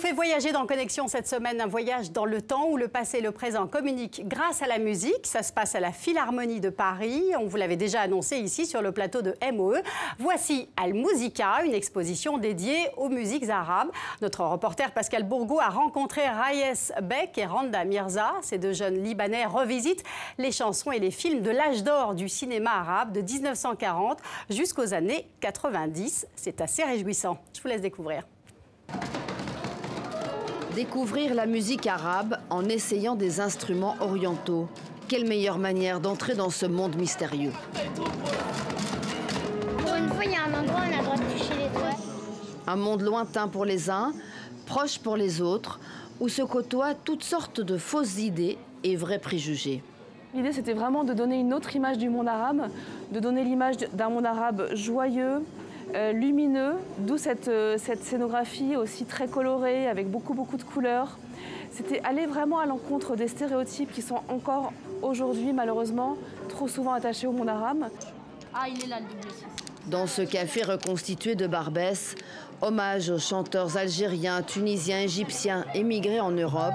fait voyager dans Connexion cette semaine, un voyage dans le temps où le passé et le présent communiquent grâce à la musique. Ça se passe à la Philharmonie de Paris. On vous l'avait déjà annoncé ici sur le plateau de MOE. Voici Al Musica, une exposition dédiée aux musiques arabes. Notre reporter Pascal Bourgault a rencontré Rayes Bek et Randa Mirza. Ces deux jeunes Libanais revisitent les chansons et les films de l'âge d'or du cinéma arabe de 1940 jusqu'aux années 90. C'est assez réjouissant. Je vous laisse découvrir. Découvrir la musique arabe en essayant des instruments orientaux. Quelle meilleure manière d'entrer dans ce monde mystérieux. Pour une fois, il y a un endroit où on a le droit de toucher les doigts. Un monde lointain pour les uns, proche pour les autres, où se côtoient toutes sortes de fausses idées et vrais préjugés. L'idée, c'était vraiment de donner une autre image du monde arabe, de donner l'image d'un monde arabe joyeux, lumineux, d'où cette scénographie aussi très colorée, avec beaucoup de couleurs. C'était aller vraiment à l'encontre des stéréotypes qui sont encore aujourd'hui, malheureusement, trop souvent attachés au monde arabe. Ah, il est là, le double 6. Dans ce café reconstitué de Barbès, hommage aux chanteurs algériens, tunisiens, égyptiens émigrés en Europe.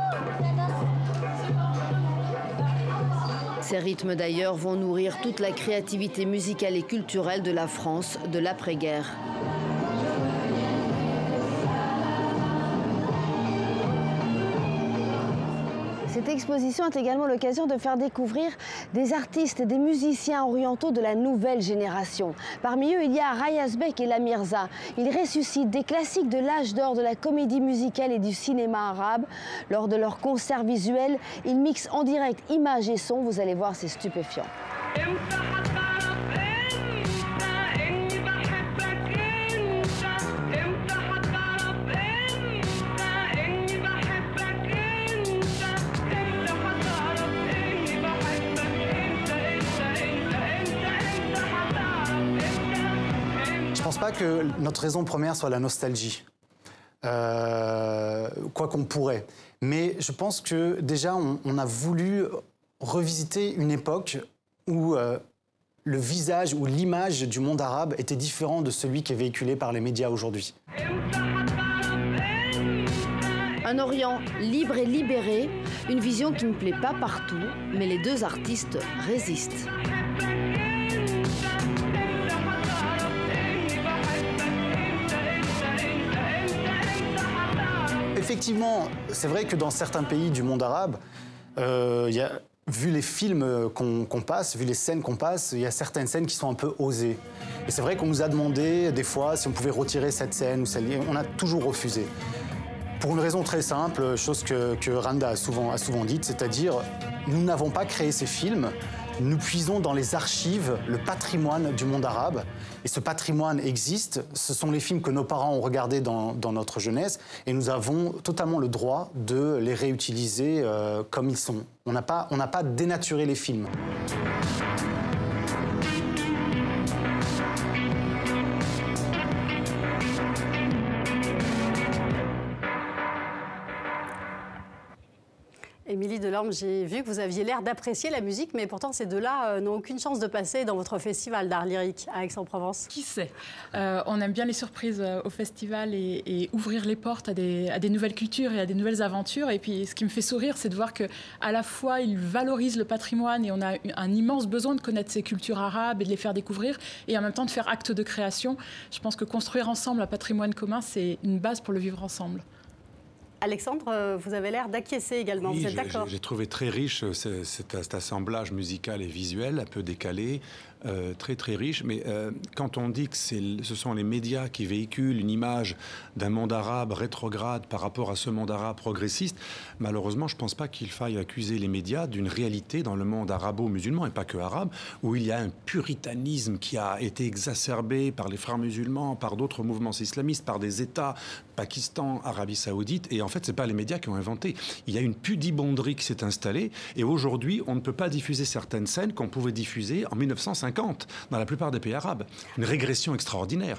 Ces rythmes d'ailleurs vont nourrir toute la créativité musicale et culturelle de la France de l'après-guerre. Cette exposition est également l'occasion de faire découvrir des artistes et des musiciens orientaux de la nouvelle génération. Parmi eux, il y a Rayes Bek et La Mirza. Ils ressuscitent des classiques de l'âge d'or de la comédie musicale et du cinéma arabe. Lors de leurs concerts visuels, ils mixent en direct images et sons. Vous allez voir, c'est stupéfiant. Je ne pense pas que notre raison première soit la nostalgie, quoi qu'on pourrait. Mais je pense que déjà, on a voulu revisiter une époque où le visage ou l'image du monde arabe était différent de celui qui est véhiculé par les médias aujourd'hui. Un Orient libre et libéré, une vision qui ne plaît pas partout, mais les deux artistes résistent. Effectivement, c'est vrai que dans certains pays du monde arabe, vu les films qu'on passe, vu les scènes qu'on passe, il y a certaines scènes qui sont un peu osées. Et c'est vrai qu'on nous a demandé des fois si on pouvait retirer cette scène ou celle-là. On a toujours refusé. Pour une raison très simple, chose que Randa a souvent dite, c'est-à-dire nous n'avons pas créé ces films. Nous puisons dans les archives le patrimoine du monde arabe. Et ce patrimoine existe. Ce sont les films que nos parents ont regardés dans notre jeunesse. Et nous avons totalement le droit de les réutiliser comme ils sont. On n'a pas dénaturé les films. Émilie Delorme, j'ai vu que vous aviez l'air d'apprécier la musique, mais pourtant ces deux-là n'ont aucune chance de passer dans votre festival d'art lyrique à Aix-en-Provence. Qui sait? On aime bien les surprises au festival et ouvrir les portes à des nouvelles cultures et à des nouvelles aventures. Et puis ce qui me fait sourire, c'est de voir qu'à la fois ils valorisent le patrimoine et on a un immense besoin de connaître ces cultures arabes et de les faire découvrir et en même temps de faire acte de création. Je pense que construire ensemble un patrimoine commun, c'est une base pour le vivre ensemble. Alexandre, vous avez l'air d'acquiescer également, oui, vous êtes d'accord? J'ai trouvé très riche cet assemblage musical et visuel, un peu décalé, très riche. Mais quand on dit que ce sont les médias qui véhiculent une image d'un monde arabe rétrograde par rapport à ce monde arabe progressiste, malheureusement, je ne pense pas qu'il faille accuser les médias d'une réalité dans le monde arabo-musulman, et pas que arabe, où il y a un puritanisme qui a été exacerbé par les frères musulmans, par d'autres mouvements islamistes, par des États, Pakistan, Arabie Saoudite, et en fait, ce n'est pas les médias qui ont inventé. Il y a une pudibonderie qui s'est installée, et aujourd'hui, on ne peut pas diffuser certaines scènes qu'on pouvait diffuser en 1950 dans la plupart des pays arabes. Une régression extraordinaire.